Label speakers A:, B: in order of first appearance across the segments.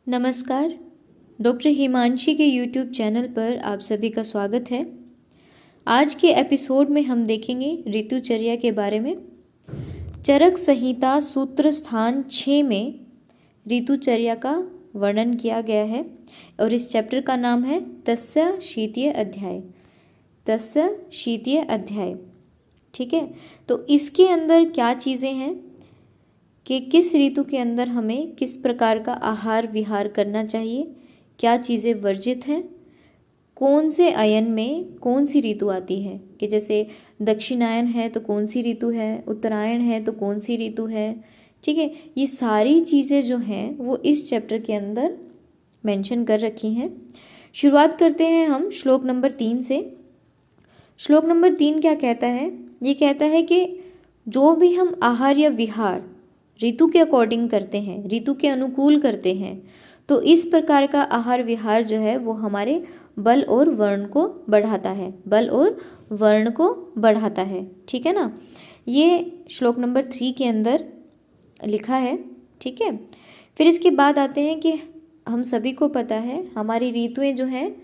A: नमस्कार। डॉक्टर हिमांशी के YouTube channel पर आप सभी का स्वागत है। आज के एपिसोड में हम देखेंगे ऋतुचर्या के बारे में। चरक संहिता सूत्र स्थान 6 में ऋतुचर्या का वर्णन किया गया है और इस चैप्टर का नाम है तस्य शीतीय अध्याय। तस्य शीतीय अध्याय, ठीक है। तो इसके अंदर क्या चीज़ें हैं कि किस ऋतु के अंदर हमें किस प्रकार का आहार विहार करना चाहिए, क्या चीज़ें वर्जित हैं, कौन से अयन में कौन सी ऋतु आती है, कि जैसे दक्षिणायन है तो कौन सी ऋतु है, उत्तरायण है तो कौन सी ऋतु है, ठीक है। ये सारी चीज़ें जो हैं वो इस चैप्टर के अंदर मेंशन कर रखी हैं। शुरुआत करते हैं हम श्लोक नंबर 3 से। श्लोक नंबर 3 क्या कहता है? ये कहता है कि जो भी हम आहार या विहार ऋतु के अकॉर्डिंग करते हैं, ऋतु के अनुकूल करते हैं, तो इस प्रकार का आहार विहार जो है वो हमारे बल और वर्ण को बढ़ाता है, बल और वर्ण को बढ़ाता है, ठीक है ना। ये श्लोक नंबर 3 के अंदर लिखा है, ठीक है। फिर इसके बाद आते हैं कि हम सभी को पता है हमारी ऋतुएं जो हैं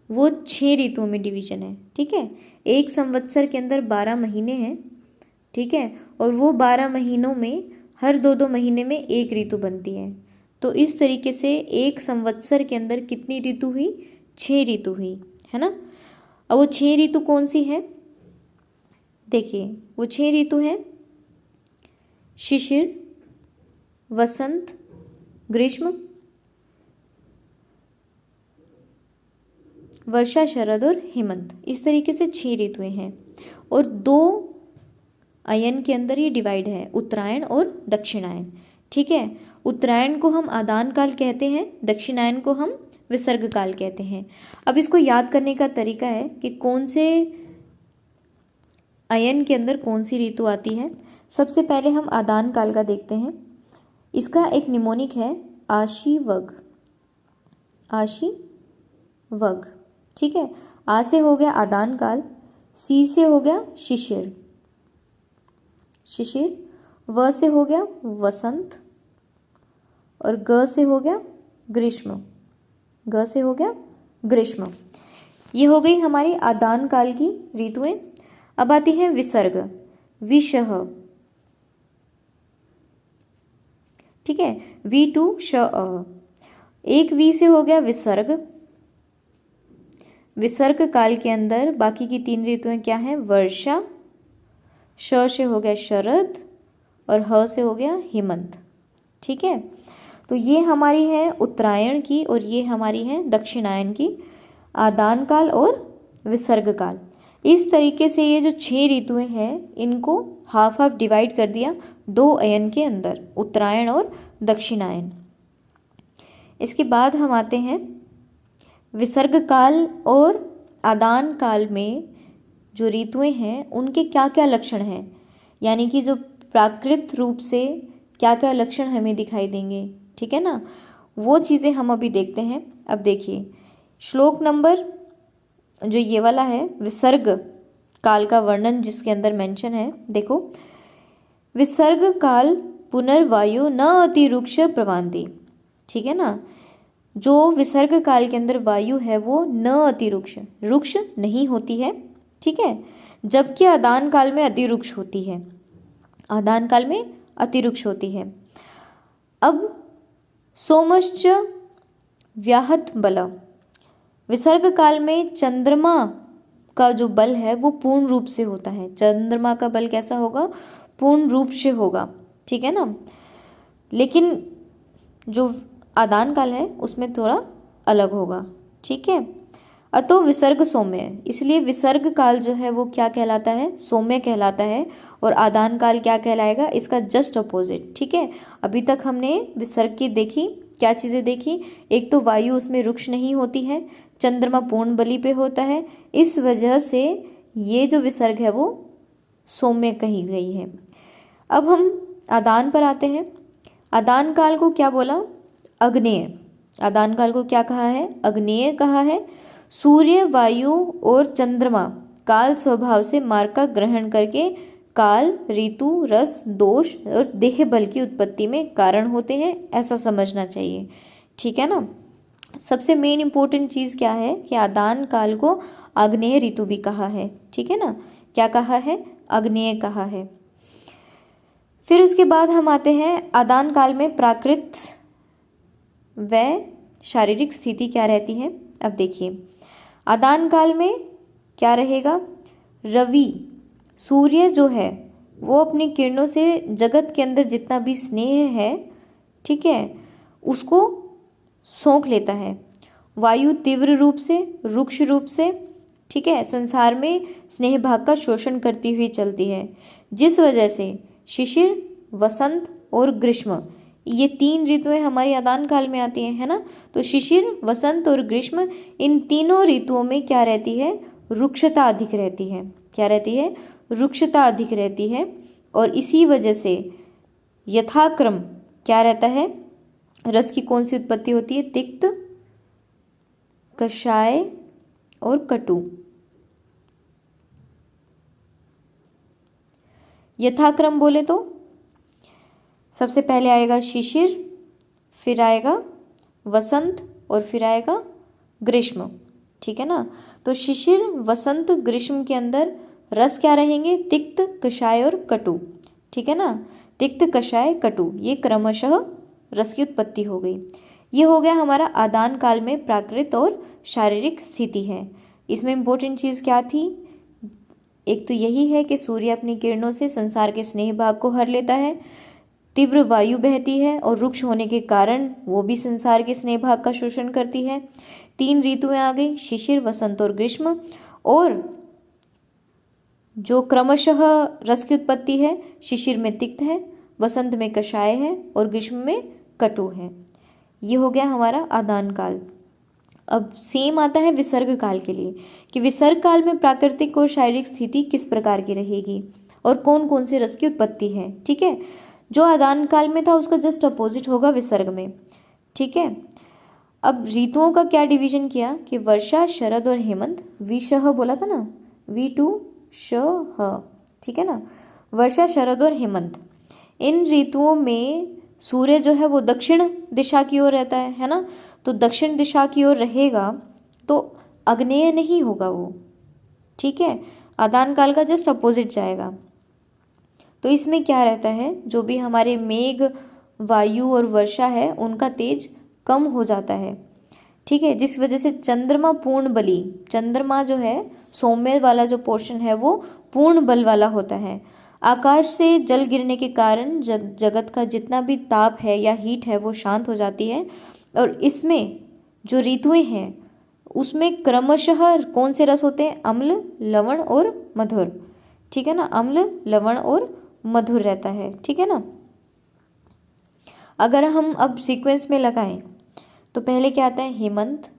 A: वो 6 ऋतुओं में डिवीजन है, ठीक है। एक संवत्सर के अंदर 12 महीने हैं, ठीक है, और वो 12 महीनों में हर 2-2 महीने में एक ऋतु बनती है। तो इस तरीके से एक संवत्सर के अंदर कितनी ऋतु हुई? 6 ऋतु हुई, है ना। अब वो 6 ऋतु कौन सी है? देखिए, वो 6 ऋतु है शिशिर, वसंत, ग्रीष्म, वर्षा, शरद और हेमंत। इस तरीके से 6 ऋतुएं हैं और 2 अयन के अंदर ये डिवाइड है, उत्तरायण और दक्षिणायन, ठीक है। उत्तरायण को हम आदान काल कहते हैं, दक्षिणायन को हम विसर्ग काल कहते हैं। अब इसको याद करने का तरीका है कि कौन से अयन के अंदर कौन सी ऋतु आती है। सबसे पहले हम आदान काल का देखते हैं। इसका एक निमोनिक है आशीवग, आशीवग, ठीक है। आ से हो गया आदान काल, सी से हो गया शिशिर, शिशिर, व से हो गया वसंत और ग से हो गया ग्रीष्म, ग से हो गया ग्रीष्म। ये हो गई हमारी आदान काल की ऋतुएं। अब आती है विसर्ग, विषह, ठीक है, वी टू श अ। एक वी से हो गया विसर्ग। विसर्ग काल के अंदर बाकी की 3 ऋतुएं क्या हैं? वर्षा, श से हो गया शरद और ह से हो गया हेमंत, ठीक है। तो ये हमारी है उत्तरायण की और ये हमारी है दक्षिणायन की, आदान काल और विसर्ग काल। इस तरीके से ये जो 6 ऋतुएं हैं इनको हाफ हाफ डिवाइड कर दिया 2 अयन के अंदर, उत्तरायण और दक्षिणायन। इसके बाद हम आते हैं विसर्ग काल और आदान काल में जो ऋतुएं हैं उनके क्या क्या लक्षण हैं, यानी कि जो प्राकृत रूप से क्या क्या लक्षण हमें दिखाई देंगे, ठीक है ना। वो चीज़ें हम अभी देखते हैं। अब देखिए श्लोक नंबर जो ये वाला है विसर्ग काल का वर्णन जिसके अंदर मेंशन है, देखो, विसर्ग काल पुनर्वायु न अतिरुक्ष प्रवान्ति, ठीक है ना। जो विसर्ग काल के अंदर वायु है वो न अतिरुक्ष, रुक्ष नहीं होती है, ठीक है, जबकि आदान काल में अतिरुक्ष होती है, आदान काल में अतिरुक्ष होती है। अब सोमश्च व्याहत बल, विसर्ग काल में चंद्रमा का जो बल है वो पूर्ण रूप से होता है। चंद्रमा का बल कैसा होगा? पूर्ण रूप से होगा, ठीक है ना। लेकिन जो आदान काल है उसमें थोड़ा अलग होगा, ठीक है। अतो विसर्ग सौम्य, इसलिए विसर्ग काल जो है वो क्या कहलाता है? सौम्य कहलाता है। और आदान काल क्या कहलाएगा? इसका जस्ट अपोजिट, ठीक है। अभी तक हमने विसर्ग की देखी, क्या चीज़ें देखी? एक तो वायु उसमें रुक्ष नहीं होती है, चंद्रमा पूर्ण बलि पे होता है, इस वजह से ये जो विसर्ग है वो सौम्य कही गई है। अब हम आदान पर आते हैं। आदान काल को क्या बोला? अग्नेय। आदान काल को क्या कहा है? अग्नेय कहा है। सूर्य, वायु और चंद्रमा काल स्वभाव से मार्ग का ग्रहण करके काल, ऋतु, रस, दोष और देह बल की उत्पत्ति में कारण होते हैं, ऐसा समझना चाहिए। ठीक है ना। सबसे मेन इंपॉर्टेंट चीज़ क्या है कि आदान काल को आग्नेय ऋतु भी कहा है, ठीक है ना। क्या कहा है? आग्नेय कहा है। फिर उसके बाद हम आते हैं आदान काल में प्राकृत व शारीरिक स्थिति क्या रहती है। अब देखिए आदान काल में क्या रहेगा, रवि सूर्य जो है वो अपनी किरणों से जगत के अंदर जितना भी स्नेह है, ठीक है, उसको सोख लेता है। वायु तीव्र रूप से, रुक्ष रूप से, ठीक है, संसार में स्नेह भाग का शोषण करती हुई चलती है, जिस वजह से शिशिर, वसंत और ग्रीष्म ये 3 ऋतुएं हमारी आदान काल में आती हैं, है ना। तो शिशिर, वसंत और ग्रीष्म इन तीनों ऋतुओं में क्या रहती है, रुक्षता अधिक रहती है। क्या रहती है? रुक्षता अधिक रहती है। और इसी वजह से यथाक्रम क्या रहता है, रस की कौन सी उत्पत्ति होती है, तिक्त, कषाय और कटु। यथाक्रम बोले तो सबसे पहले आएगा शिशिर, फिर आएगा वसंत और फिर आएगा ग्रीष्म, ठीक है ना। तो शिशिर, वसंत, ग्रीष्म के अंदर रस क्या रहेंगे, तिक्त, कषाय और कटु, ठीक है ना। तिक्त, कषाय, कटु ये क्रमशः रस की उत्पत्ति हो गई। ये हो गया हमारा आदान काल में प्राकृत और शारीरिक स्थिति है। इसमें इम्पोर्टेंट चीज़ क्या थी, एक तो यही है कि सूर्य अपनी किरणों से संसार के स्नेह भाग को हर लेता है, तीव्र वायु बहती है और रुक्ष होने के कारण वो भी संसार के स्नेह भाग का शोषण करती है। 3 ऋतुएं आ गई, शिशिर, वसंत और ग्रीष्म, और जो क्रमशः रस की उत्पत्ति है, शिशिर में तिक्त है, वसंत में कषाय है और ग्रीष्म में कटु है। ये हो गया हमारा आदान काल। अब सेम आता है विसर्ग काल के लिए कि विसर्ग काल में प्राकृतिक और शारीरिक स्थिति किस प्रकार की रहेगी और कौन कौन से रस की उत्पत्ति है, ठीक है। जो आदान काल में था उसका जस्ट अपोजिट होगा विसर्ग में, ठीक है। अब ऋतुओं का क्या डिवीजन किया कि वर्षा, शरद और हेमंत, विषह बोला था ना, V2 श, ठीक है ना। वर्षा, शरद और हेमंत, इन ऋतुओं में सूर्य जो है वो दक्षिण दिशा की ओर रहता है ना। तो दक्षिण दिशा की ओर रहेगा तो आग्नेय नहीं होगा वो, ठीक है, आदान काल का जस्ट अपोजिट जाएगा। तो इसमें क्या रहता है, जो भी हमारे मेघ, वायु और वर्षा है उनका तेज कम हो जाता है, ठीक है, जिस वजह से चंद्रमा पूर्ण बली, चंद्रमा जो है सौम्य वाला जो पोर्शन है वो पूर्ण बल वाला होता है। आकाश से जल गिरने के कारण जगत का जितना भी ताप है या हीट है वो शांत हो जाती है। और इसमें जो ऋतुएं हैं उसमें क्रमशः कौन से रस होते हैं, अम्ल, लवण और मधुर, ठीक है ना। अम्ल, लवण और मधुर रहता है, ठीक है ना। अगर हम अब सीक्वेंस में लगाएं तो पहले क्या आता है, हेमंत,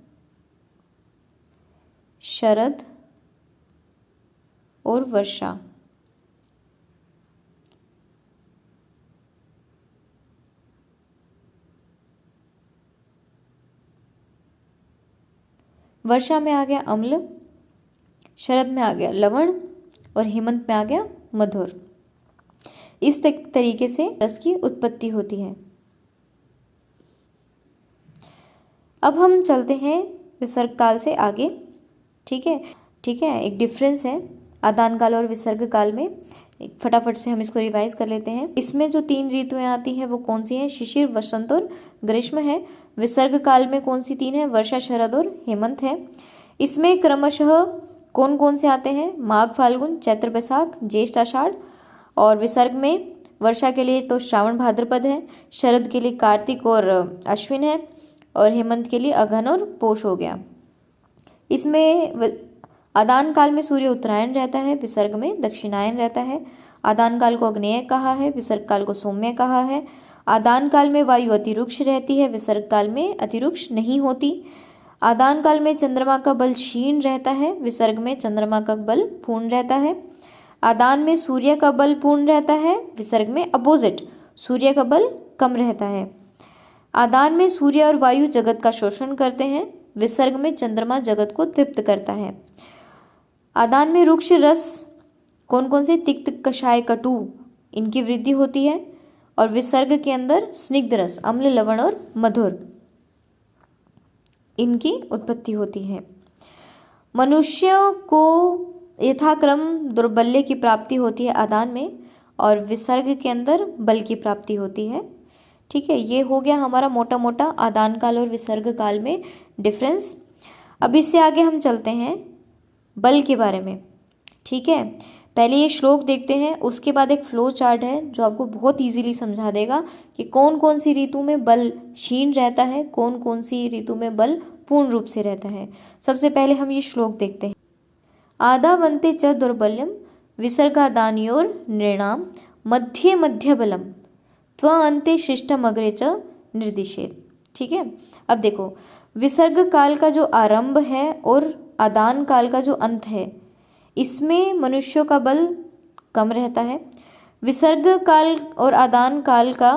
A: शरद और वर्षा। वर्षा में आ गया अम्ल, शरद में आ गया लवण और हेमंत में आ गया मधुर। इस तरीके से रस की उत्पत्ति होती है। अब हम चलते हैं विसर्ग काल से आगे, ठीक है, ठीक है। एक डिफरेंस है आदान काल और विसर्ग काल में, फटाफट से हम इसको रिवाइज कर लेते हैं। इसमें जो 3 ऋतुएं आती हैं वो कौन सी हैं, शिशिर, वसंत और ग्रीष्म है। विसर्ग काल में कौन सी 3 है, वर्षा, शरद और हेमंत है। इसमें क्रमशः कौन कौन से आते हैं, माघ, फाल्गुन, चैत्र, बैसाख, ज्येष्ठ, आषाढ़। और विसर्ग में वर्षा के लिए तो श्रावण, भाद्रपद है, शरद के लिए कार्तिक और अश्विन है, और हेमंत के लिए अगहन और पोष हो गया। इसमें आदान काल में सूर्य उत्तरायण रहता है, विसर्ग में दक्षिणायन रहता है। आदान काल को आग्नेय कहा है, विसर्ग काल को सौम्य कहा है। आदान काल में वायु अतिरुक्ष रहती है, विसर्ग काल में अतिरुक्ष नहीं होती। आदान काल में चंद्रमा का बल क्षीण रहता है, विसर्ग में चंद्रमा का बल पूर्ण रहता है। आदान में सूर्य का बल पूर्ण रहता है, विसर्ग में अपोजिट, सूर्य का बल कम रहता है। आदान में सूर्य और वायु जगत का शोषण करते हैं, विसर्ग में चंद्रमा जगत को तृप्त करता है। आदान में रुक्ष रस कौन कौन से, तिक्त, कषाय, कटु, इनकी वृद्धि होती है। और विसर्ग के अंदर स्निग्ध रस, अम्ल, लवण और मधुर। इनकी उत्पत्ति होती है। मनुष्यों को यथाक्रम दुर्बल्य की प्राप्ति होती है आदान में, और विसर्ग के अंदर बल की प्राप्ति होती है। ठीक है, ये हो गया हमारा मोटा मोटा आदान काल और विसर्ग काल में डिफरेंस। अब इससे आगे हम चलते हैं बल के बारे में। ठीक है, पहले ये श्लोक देखते हैं, उसके बाद एक फ्लो चार्ट है जो आपको बहुत इजीली समझा देगा कि कौन कौन सी ऋतु में बल क्षीण रहता है, कौन कौन सी ऋतु में बल पूर्ण रूप से रहता है। सबसे पहले हम ये श्लोक देखते हैं। आदावन्ते च दुर्बल्यम विसर्गादानयोर नृणाम मध्ये मध्य बलम त्व अन्ते शिष्टम अग्रे च निर्दिशेत। ठीक है, अब देखो विसर्ग काल का जो आरंभ है और आदान काल का जो अंत है, इसमें मनुष्यों का बल कम रहता है। विसर्ग काल और आदान काल का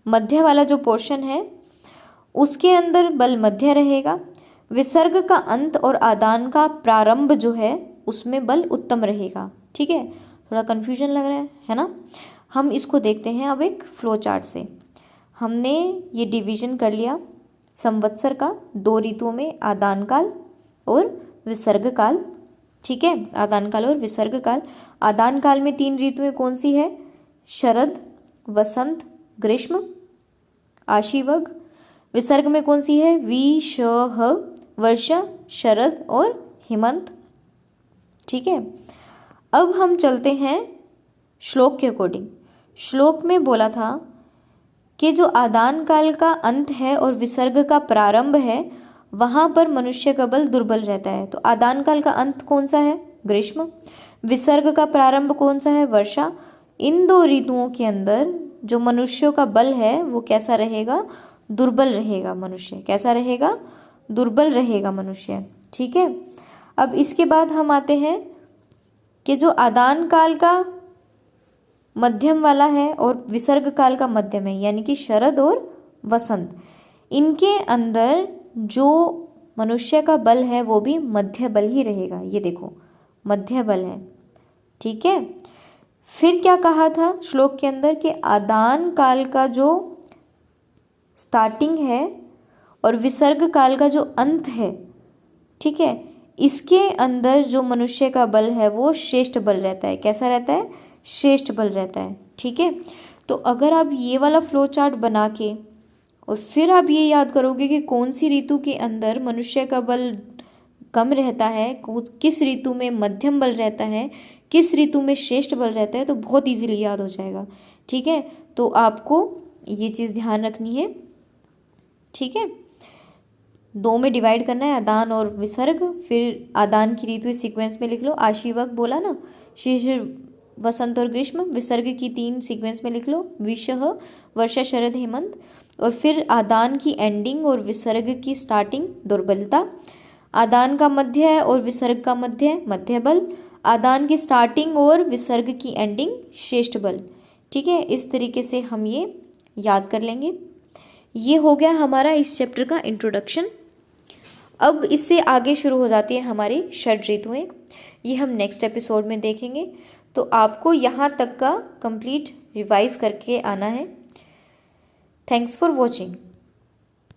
A: मध्य वाला जो पोर्शन है उसके अंदर बल मध्य रहेगा। विसर्ग का अंत और आदान का प्रारंभ जो है उसमें बल उत्तम रहेगा। ठीक है, थोड़ा कन्फ्यूजन लग रहा है ना। हम इसको देखते हैं अब एक फ्लो चार्ट से। हमने ये डिवीजन कर लिया संवत्सर का, दो ऋतुओं में आदान काल और विसर्ग काल। ठीक है, आदान काल और विसर्ग काल। आदान काल में तीन ऋतुएं कौन सी है? शरद, वसंत, ग्रीष्म, आशीवग। विसर्ग में कौन सी है? विषह, वर्षा, शरद और हेमंत। ठीक है, अब हम चलते हैं श्लोक के अकॉर्डिंग। श्लोक में बोला था कि जो आदान काल का अंत है और विसर्ग का प्रारंभ है वहां पर मनुष्य का बल दुर्बल रहता है। तो आदान काल का अंत कौन सा है? ग्रीष्म। विसर्ग का प्रारंभ कौन सा है? वर्षा। इन दो ऋतुओं के अंदर जो मनुष्यों का बल है वो कैसा रहेगा? दुर्बल रहेगा। मनुष्य कैसा रहेगा? दुर्बल रहेगा मनुष्य। ठीक है, अब इसके बाद हम आते हैं कि जो आदान काल का मध्यम वाला है और विसर्ग काल का मध्यम है, यानी कि शरद और वसंत, इनके अंदर जो मनुष्य का बल है वो भी मध्य बल ही रहेगा। ये देखो मध्य बल है। ठीक है, फिर क्या कहा था श्लोक के अंदर कि आदान काल का जो स्टार्टिंग है और विसर्ग काल का जो अंत है, ठीक है, इसके अंदर जो मनुष्य का बल है वो श्रेष्ठ बल रहता है। कैसा रहता है? श्रेष्ठ बल रहता है। ठीक है, तो अगर आप ये वाला फ्लो चार्ट बना के और फिर आप ये याद करोगे कि कौन सी ऋतु के अंदर मनुष्य का बल कम रहता है, किस ऋतु में मध्यम बल रहता है, किस ऋतु में श्रेष्ठ बल रहता है, तो बहुत इजीली याद हो जाएगा। ठीक है, तो आपको ये चीज़ ध्यान रखनी है। ठीक है, दो में डिवाइड करना है, आदान और विसर्ग। फिर आदान की ऋतु सीक्वेंस में लिख लो, आशीवक बोला ना, शिशिर, वसंत और ग्रीष्म। विसर्ग की तीन सीक्वेंस में लिख लो, विषह, वर्षा, शरद, हेमंत। और फिर आदान की एंडिंग और विसर्ग की स्टार्टिंग दुर्बलता। आदान का मध्य है और विसर्ग का मध्य मध्य बल। आदान की स्टार्टिंग और विसर्ग की एंडिंग श्रेष्ठ बल। ठीक है, इस तरीके से हम ये याद कर लेंगे। ये हो गया हमारा इस चैप्टर का इंट्रोडक्शन। अब इससे आगे शुरू हो जाती है हमारी षड ऋतुएं। ये हम नेक्स्ट एपिसोड में देखेंगे। तो आपको यहाँ तक का कंप्लीट रिवाइज करके आना है। Thanks for watching.